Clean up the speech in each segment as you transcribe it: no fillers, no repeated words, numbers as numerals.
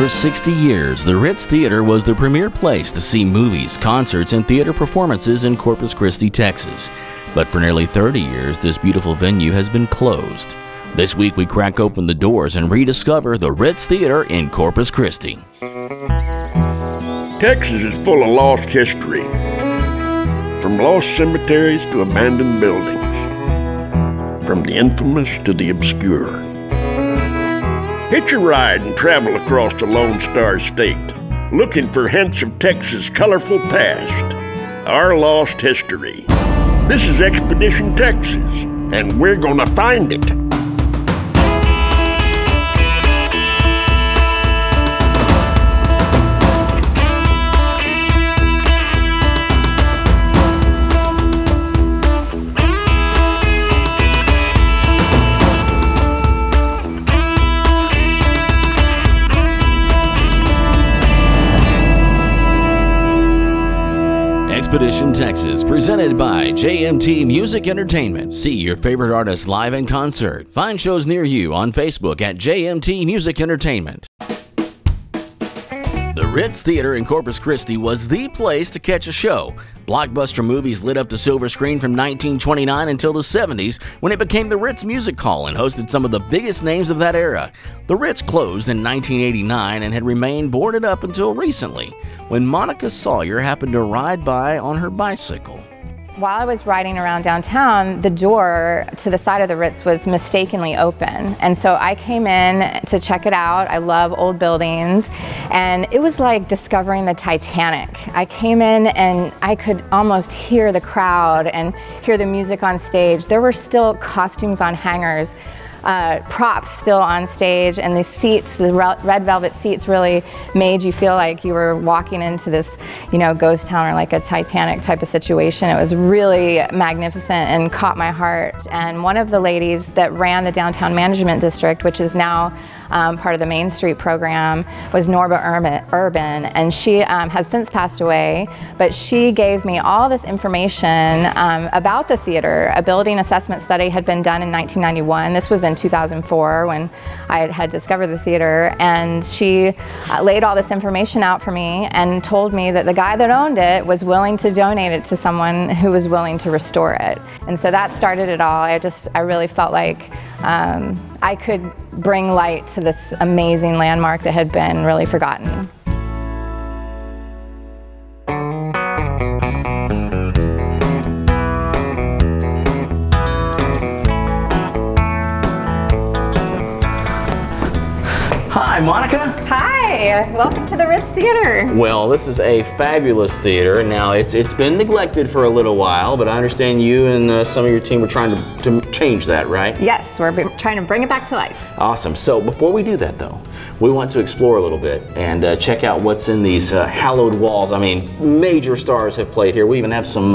For 60 years, the Ritz Theater was the premier place to see movies, concerts, and theater performances in Corpus Christi, Texas. But for nearly 30 years, this beautiful venue has been closed. This week, we crack open the doors and rediscover the Ritz Theater in Corpus Christi. Texas is full of lost history, from lost cemeteries to abandoned buildings, from the infamous to the obscure. Hitch a ride and travel across the Lone Star State, looking for hints of Texas' colorful past, our lost history. This is Expedition Texas, and we're gonna find it. Expedition Texas, presented by JMT Music Entertainment. See your favorite artists live in concert. Find shows near you on Facebook at JMT Music Entertainment. The Ritz Theater in Corpus Christi was the place to catch a show. Blockbuster movies lit up the silver screen from 1929 until the 70s, when it became the Ritz Music Hall and hosted some of the biggest names of that era. The Ritz closed in 1989 and had remained boarded up until recently, when Monica Sawyer happened to ride by on her bicycle. While I was riding around downtown, the door to the side of the Ritz was mistakenly open. And so I came in to check it out. I love old buildings. And it was like discovering the Titanic. I came in and I could almost hear the crowd and hear the music on stage. There were still costumes on hangers. Props still on stage, and the seats, the red velvet seats, really made you feel like you were walking into this, ghost town or like a Titanic type of situation. It was really magnificent and caught my heart. And one of the ladies that ran the Downtown Management District, which is now part of the Main Street program, was Norba Urban, and she has since passed away, but she gave me all this information about the theater. A building assessment study had been done in 1991. This was in 2004 when I had discovered the theater, and she laid all this information out for me and told me that the guy that owned it was willing to donate it to someone who was willing to restore it. And so that started it all. I really felt like I could bring light to this amazing landmark that had been really forgotten. Hi, Monica. Hi, welcome to the Ritz Theater. Well, this is a fabulous theater. Now, it's been neglected for a little while, but I understand you and some of your team are trying to change that, right? Yes, we're trying to bring it back to life. Awesome. So before we do that, though, we want to explore a little bit and check out what's in these hallowed walls. I mean, major stars have played here. We even have some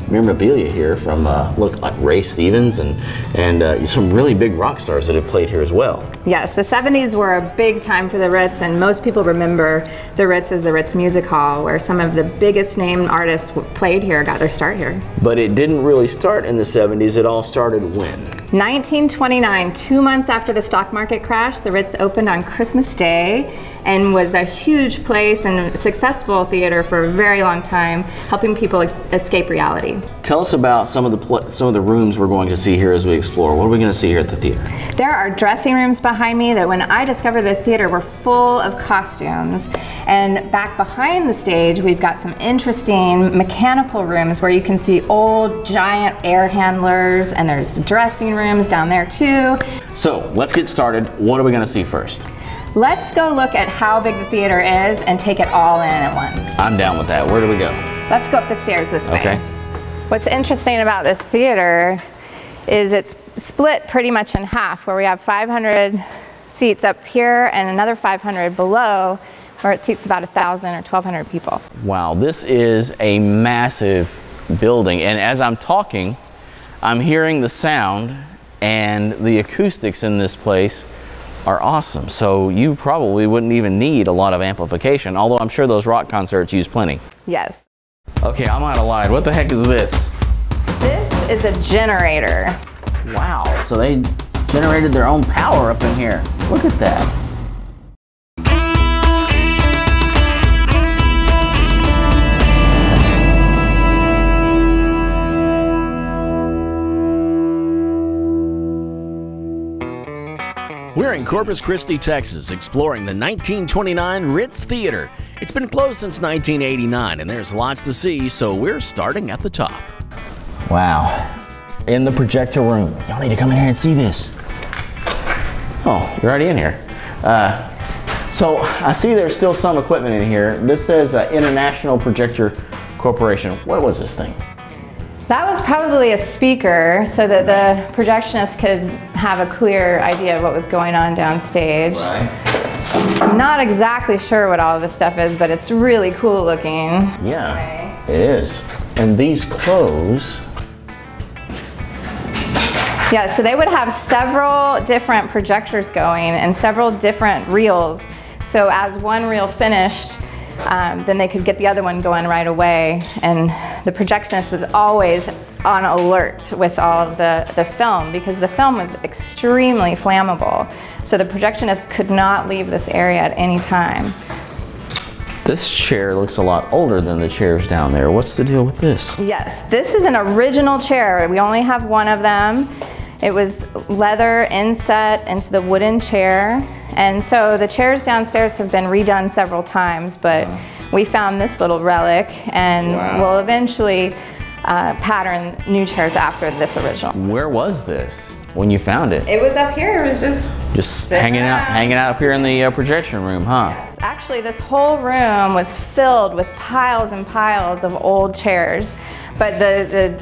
memorabilia here from look like Ray Stevens and some really big rock stars that have played here as well. Yes, the 70s were a big time for the Ritz, and most people remember the Ritz as the Ritz Music Hall, where some of the biggest named artists played here, got their start here. But it didn't really start in the 70s. It all started when? 1929, 2 months after the stock market crash, the Ritz opened on Christmas Day and was a huge place and successful theater for a very long time, helping people escape reality. Tell us about some of the rooms we're going to see here as we explore. What are we going to see here at the theater? There are dressing rooms behind me that when I discovered the theater were full of costumes. And back behind the stage, we've got some interesting mechanical rooms where you can see old giant air handlers, and there's dressing rooms down there too. So let's get started. What are we going to see first? Let's go look at how big the theater is and take it all in at once. I'm down with that. Where do we go? Let's go up the stairs this way. Okay. What's interesting about this theater is it's split pretty much in half, where we have 500 seats up here and another 500 below, where it seats about 1,000 or 1,200 people. Wow, this is a massive building, and as I'm talking, I'm hearing the sound, and the acoustics in this place are awesome. So you probably wouldn't even need a lot of amplification, although I'm sure those rock concerts use plenty. Yes. Okay, I'm out of line. What the heck is this? This is a generator. Wow, so they generated their own power up in here. Look at that. in Corpus Christi, Texas, exploring the 1929 Ritz Theater. It's been closed since 1989, and there's lots to see, so we're starting at the top. Wow. In the Projector Room. Y'all need to come in here and see this. Oh, you're already in here. So I see there's still some equipment in here. This says International Projector Corporation. What was this thing? That was probably a speaker so that the projectionist could have a clear idea of what was going on downstage. Right. I'm not exactly sure what all of this stuff is, but it's really cool looking. Yeah, it is. And these close. Yeah, so they would have several different projectors going and several different reels. So as one reel finished, then they could get the other one going right away. And the projectionist was always on alert with all of the film because the film was extremely flammable. So the projectionist could not leave this area at any time. This chair looks a lot older than the chairs down there. What's the deal with this? Yes, this is an original chair. We only have one of them. It was leather inset into the wooden chair. And so the chairs downstairs have been redone several times, but we found this little relic and we'll eventually pattern new chairs after this original. Where was this when you found it? It was up here. It was just hanging out up here in the projection room, huh? Yes. Actually, this whole room was filled with piles and piles of old chairs, but the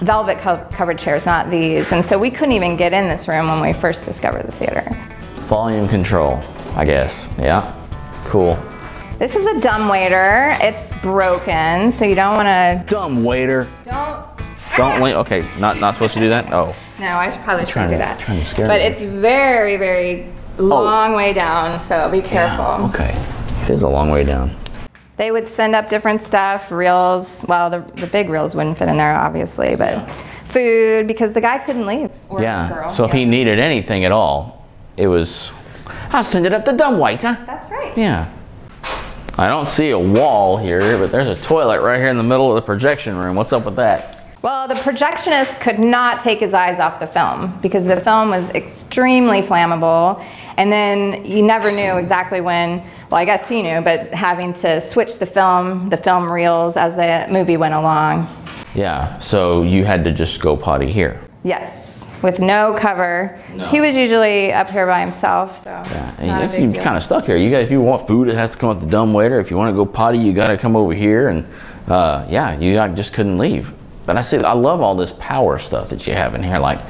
velvet covered chairs, not these. And so we couldn't even get in this room when we first discovered the theater. Volume Control, I guess. Yeah, cool. This is a dumbwaiter. It's broken, so you don't want to. Dumbwaiter. Don't wait. Okay, not supposed to do that. Oh. No, I probably shouldn't do that. Trying to scare but me. It's very, very long way down, so be careful. Yeah, okay, it is a long way down. They would send up different stuff, reels. Well, the big reels wouldn't fit in there, obviously, but food because the guy couldn't leave. Or girl. So if he needed anything at all, it was, I'll send it up the dumbwaiter. That's right. Yeah. I don't see a wall here, but there's a toilet right here in the middle of the projection room. What's up with that? Well, the projectionist could not take his eyes off the film because the film was extremely flammable, and then you never knew exactly when, well, I guess he knew, but having to switch the film reels as the movie went along. Yeah, so you had to just go potty here. Yes, with no cover. No. He was usually up here by himself, so yeah, you're kind of stuck here. You got, if you want food, it has to come up the dumbwaiter. If you want to go potty, you got to come over here, and yeah, you just couldn't leave. But I love all this power stuff that you have in here. Like,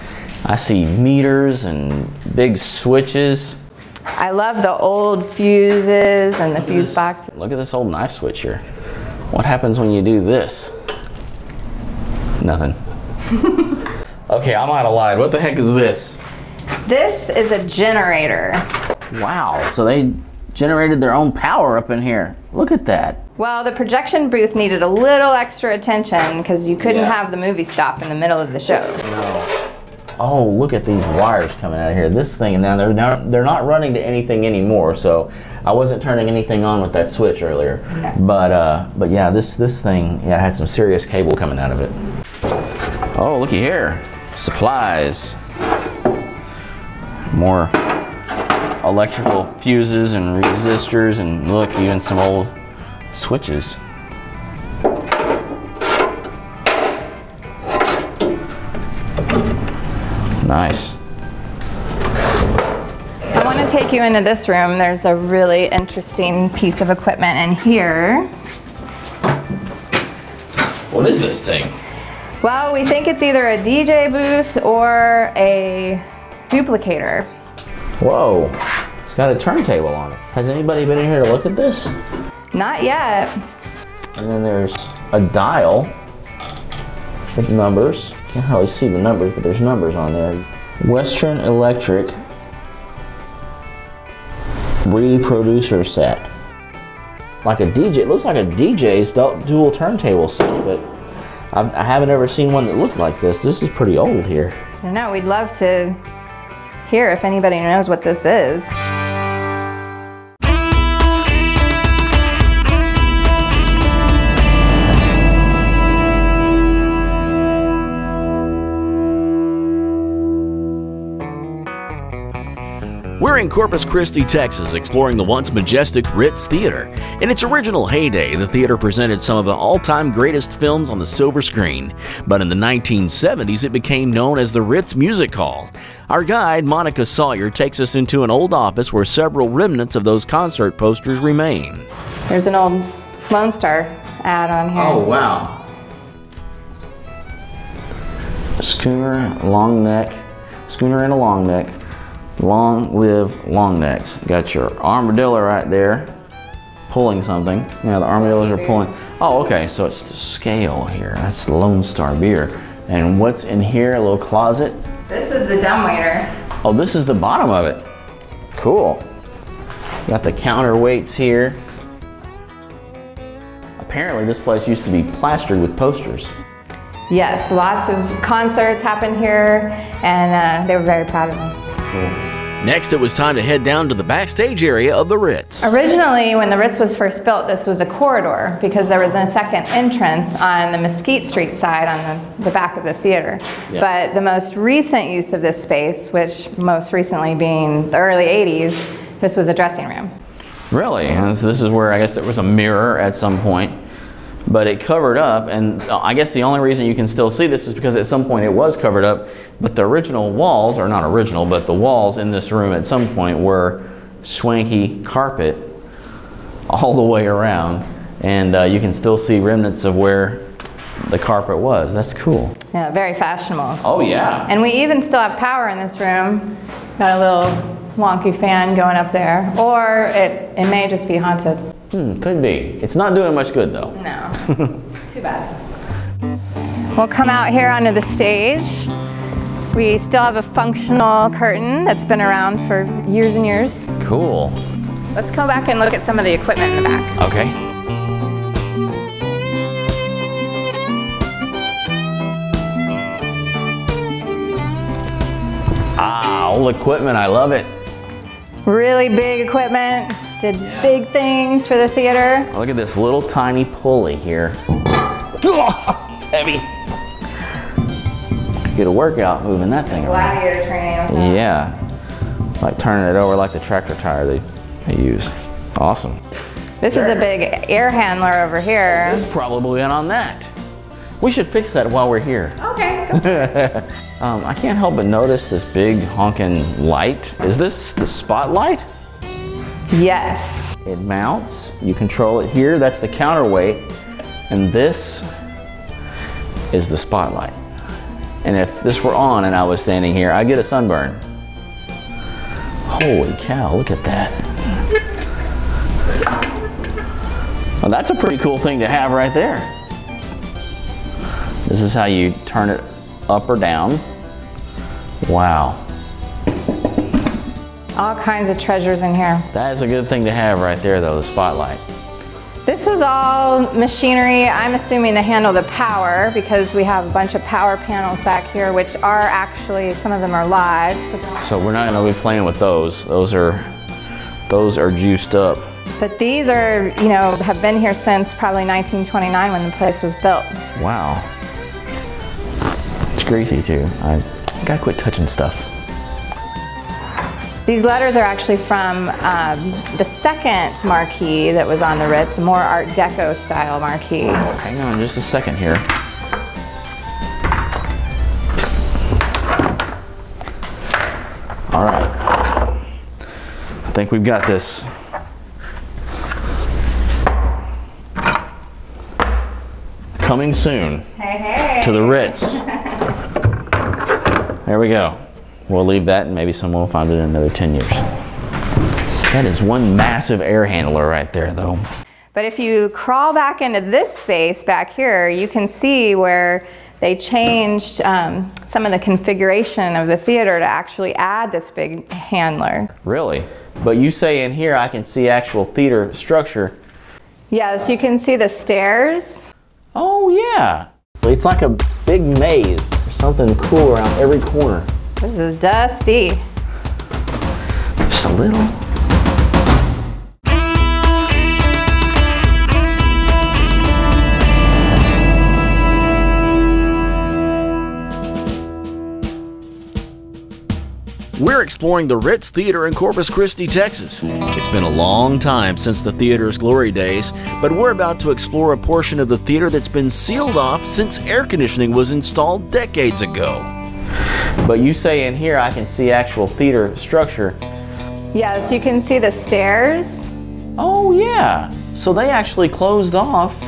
I see meters and big switches. I love the old fuses and the fuse boxes. Look at this old knife switch here. What happens when you do this? Nothing. Okay, I'm out of line. What the heck is this? This is a generator. Wow, so they generated their own power up in here. Look at that. Well, the projection booth needed a little extra attention because you couldn't have the movie stop in the middle of the show. No. Oh, look at these wires coming out of here. This thing, now they're not running to anything anymore, so I wasn't turning anything on with that switch earlier. Okay. But yeah, this thing had some serious cable coming out of it. Oh, looky here. Supplies. More electrical fuses and resistors, and look, even some old switches. Nice. I want to take you into this room. There's a really interesting piece of equipment in here. What is this thing? Well, we think it's either a DJ booth or a duplicator. Whoa, it's got a turntable on it. Has anybody been in here to look at this? Not yet. And then there's a dial with numbers. Can't hardly see the numbers, but there's numbers on there. Western Electric reproducer set. Like a DJ, it looks like a DJ's dual turntable set, but I haven't ever seen one that looked like this. This is pretty old here. I know, we'd love to hear if anybody knows what this is. We're in Corpus Christi, Texas, exploring the once majestic Ritz Theater. In its original heyday, the theater presented some of the all-time greatest films on the silver screen. But in the 1970s, it became known as the Ritz Music Hall. Our guide, Monica Sawyer, takes us into an old office where several remnants of those concert posters remain. There's an old Lone Star ad on here. Oh, wow. Schooner, long neck, schooner and a long neck. Long live long necks. Got your armadillo right there, pulling something. Yeah, the armadillos are pulling. Oh, okay, so it's the scale here. That's the Lone Star beer. And what's in here, a little closet? This was the dumbwaiter. Oh, this is the bottom of it. Cool. Got the counterweights here. Apparently this place used to be plastered with posters. Yes, lots of concerts happened here, and they were very proud of them. Cool. Next, it was time to head down to the backstage area of the Ritz. Originally, when the Ritz was first built, this was a corridor because there was a second entrance on the Mesquite Street side on the back of the theater. Yeah. But the most recent use of this space, which most recently being the early 80s, this was a dressing room. Really? And so this is where I guess there was a mirror at some point, but it covered up, and I guess the only reason you can still see this is because at some point it was covered up, but the original walls, or not original, but the walls in this room at some point were swanky carpet all the way around, and you can still see remnants of where the carpet was. That's cool. Yeah, very fashionable. Oh yeah. And we even still have power in this room. Got a little wonky fan going up there, or it may just be haunted. Could be. It's not doing much good though. No, too bad. We'll come out here onto the stage. We still have a functional curtain that's been around for years and years. Cool. Let's go back and look at some of the equipment in the back. Okay. Ah, old equipment, I love it. Really big equipment. Did big things for the theater. Look at this little tiny pulley here. It's heavy. Get a workout moving that thing around. Gladiator training. Yeah. It's like turning it over like the tractor tire they use. Awesome. This is a big air handler over here. It's probably on that. We should fix that while we're here. Okay. I can't help but notice this big honking light. Is this the spotlight? Yes. It mounts, you control it here, that's the counterweight, and this is the spotlight. And if this were on and I was standing here, I'd get a sunburn. Holy cow, look at that. Well, that's a pretty cool thing to have right there. This is how you turn it up or down. Wow. All kinds of treasures in here. That is a good thing to have right there though, the spotlight. This was all machinery, I'm assuming to handle the power, because we have a bunch of power panels back here, which are actually, some of them are live. So we're not gonna be playing with those. Those are juiced up. But these are, you know, have been here since probably 1929 when the place was built. Wow. It's greasy too. I gotta quit touching stuff. These letters are actually from the second marquee that was on the Ritz, a more Art Deco style marquee. Hang on just a second here. All right. I think we've got this. Coming soon to the Ritz. There we go. We'll leave that and maybe someone will find it in another 10 years. That is one massive air handler right there though. But if you crawl back into this space back here, you can see where they changed some of the configuration of the theater to actually add this big handler. Really? But you say in here I can see actual theater structure. Yes, you can see the stairs. Oh yeah. It's like a big maze. There's something cool around every corner. This is dusty. Just a little. We're We're exploring the Ritz Theater in Corpus Christi, Texas. It's been a long time since the theater's glory days, but we're about to explore a portion of the theater that's been sealed off since air conditioning was installed decades ago. But you say in here I can see actual theater structure. Yes, you can see the stairs. Oh yeah, so they actually closed off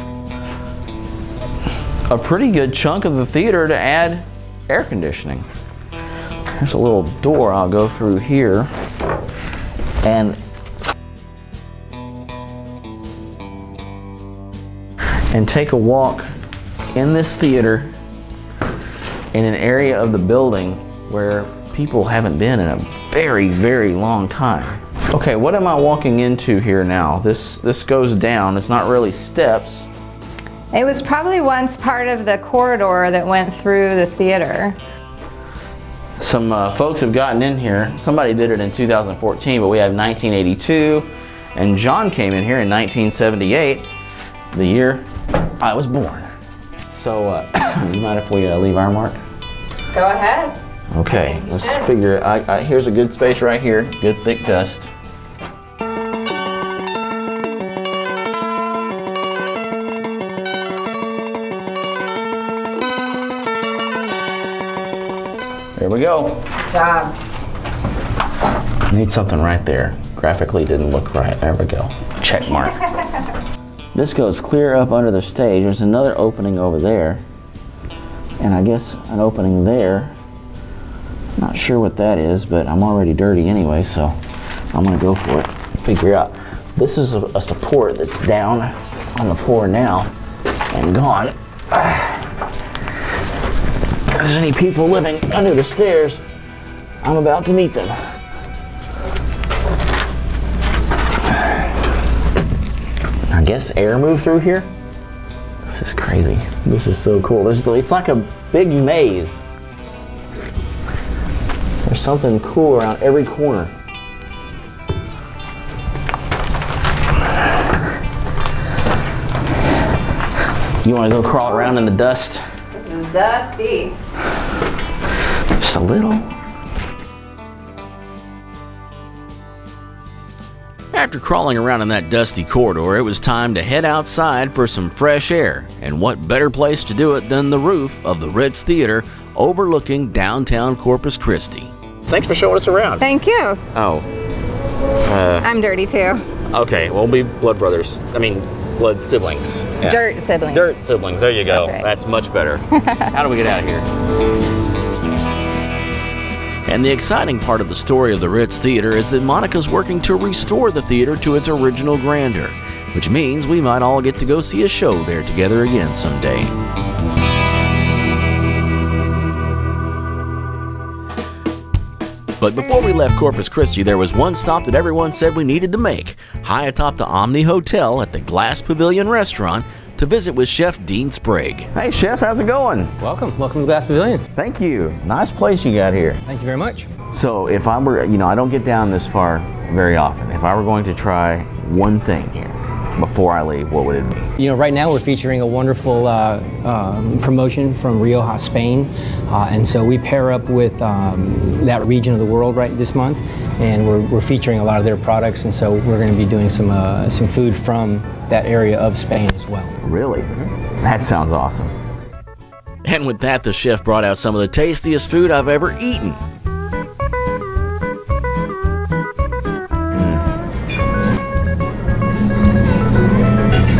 a pretty good chunk of the theater to add air conditioning. There's a little door I'll go through here, and take a walk in this theater in an area of the building where people haven't been in a very, very long time. Okay, what am I walking into here now? This goes down. It's not really steps. It was probably once part of the corridor that went through the theater. Some folks have gotten in here. Somebody did it in 2014, but we have 1982, and John came in here in 1978, the year I was born. So, you mind if we leave our mark? Go ahead. Okay, let's figure it. Here's a good space right here, good thick dust. There we go. Good job. Need something right there. Graphically didn't look right. There we go. Check mark. This goes clear up under the stage. There's another opening over there. And I guess an opening there. Not sure what that is, but I'm already dirty anyway, so I'm gonna go for it. Figure out. This is a support that's down on the floor now and gone. If there's any people living under the stairs, I'm about to meet them. I guess air moved through here. This is crazy. This is so cool. It's like a big maze. There's something cool around every corner. You want to go crawl around in the dust? It's dusty. Just a little. After crawling around in that dusty corridor, it was time to head outside for some fresh air. And what better place to do it than the roof of the Ritz Theater overlooking downtown Corpus Christi. Thanks for showing us around. Thank you. Oh. I'm dirty too. Okay, we'll be blood brothers. I mean, blood siblings. Yeah. Dirt siblings. Dirt siblings, there you go. That's right. That's much better. How do we get out of here? And the exciting part of the story of the Ritz Theater is that Monica's working to restore the theater to its original grandeur, which means we might all get to go see a show there together again someday. But before we left Corpus Christi, there was one stop that everyone said we needed to make, high atop the Omni Hotel at the Glass Pavilion restaurant, to visit with Chef Dean Sprague. Hey Chef, how's it going? Welcome to Glass Pavilion. Thank you. Nice place you got here. Thank you very much. So if I were, I don't get down this far very often. If I were going to try one thing here before I leave, what would it be? Right now we're featuring a wonderful promotion from Rioja, Spain. And so we pair up with that region of the world right this month. And we're featuring a lot of their products. And so we're going to be doing some food from that area of Spain as well. Really? That sounds awesome. And with that, the chef brought out some of the tastiest food I've ever eaten.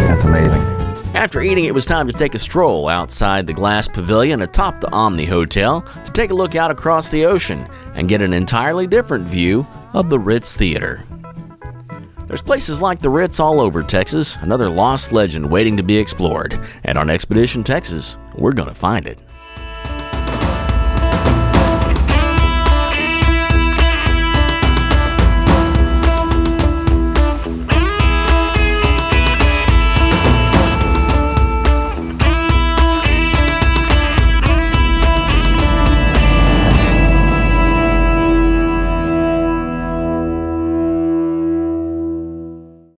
That's amazing. After eating, it was time to take a stroll outside the Glass Pavilion atop the Omni Hotel to take a look out across the ocean and get an entirely different view of the Ritz Theater. There's places like the Ritz all over Texas, another lost legend waiting to be explored. And on Expedition Texas, we're going to find it.